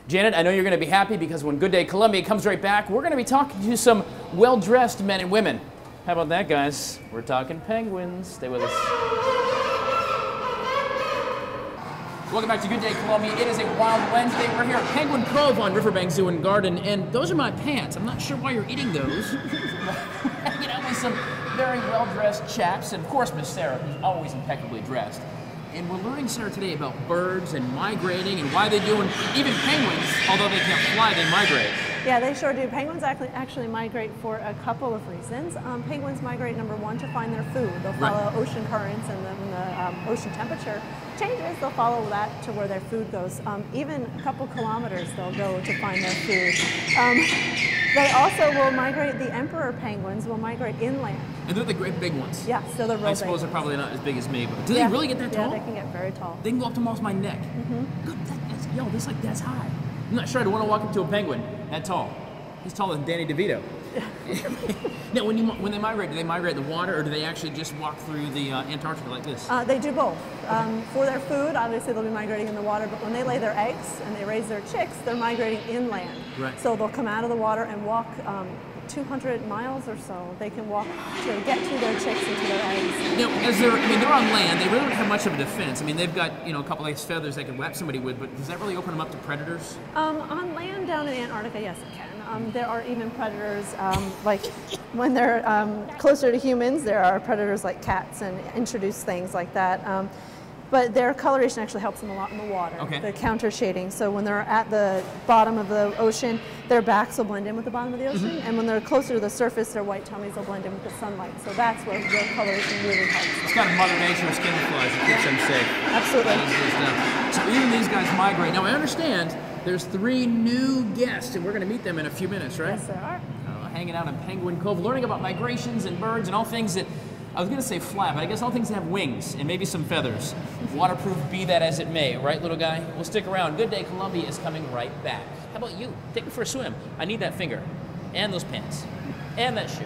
Janet, I know you're going to be happy because when Good Day Columbia comes right back, we're going to be talking to some well-dressed men and women. How about that, guys? We're talking penguins. Stay with us. Welcome back to Good Day Columbia. It is a wild Wednesday. We're here at Penguin Cove on Riverbank Zoo and Garden, and those are my pants. I'm not sure why you're eating those. Hanging out with some very well-dressed chaps, and of course, Miss Sarah, who's always impeccably dressed. And we're learning, Sarah, today about birds and migrating and why they do, and even penguins, although they can't fly, they migrate. Yeah, they sure do. Penguins actually migrate for a couple of reasons. Penguins migrate, number one, to find their food. They'll follow ocean currents, and when the ocean temperature changes, they'll follow that to where their food goes. Even a couple kilometers they'll go to find their food. They also will migrate, the emperor penguins will migrate inland. And they're the great big ones. Yeah, so they're real big. I suppose they're probably not as big as me, but do they really get that tall? Yeah, they can get very tall. They can go up to almost my neck. Mm-hmm. That's high. I'm not sure I'd want to walk up to a penguin that tall. He's taller than Danny DeVito. Now, when they migrate, do they migrate in the water, or do they actually just walk through the Antarctica like this? They do both. For their food, obviously they'll be migrating in the water, but when they lay their eggs and they raise their chicks, they're migrating inland. Right. So they'll come out of the water and walk 200 miles or so. They can walk to get to their chicks and to their eggs. Now, they're on land. They really don't have much of a defense. I mean, they've got a couple of feathers they can whap somebody with, but does that really open them up to predators? On land down in Antarctica, yes, it can. There are even predators, like when they're closer to humans, there are predators like cats and introduce things like that. But their coloration actually helps them a lot in the water, the counter shading. So when they're at the bottom of the ocean, their backs will blend in with the bottom of the ocean. And when they're closer to the surface, their white tummies will blend in with the sunlight. So that's where their coloration really helps. It's kind of Mother Nature's camouflage that keeps them safe. Absolutely. So even these guys migrate. Now I understand there's 3 new guests, and we're going to meet them in a few minutes, right? Yes, there are. Hanging out in Penguin Cove, learning about migrations and birds and all things that, I was going to say fly, but I guess all things that have wings and maybe some feathers. Waterproof, be that as it may, right, little guy? We'll stick around. Good Day Columbia is coming right back. How about you? Take me for a swim. I need that finger, and those pants, and that shoe.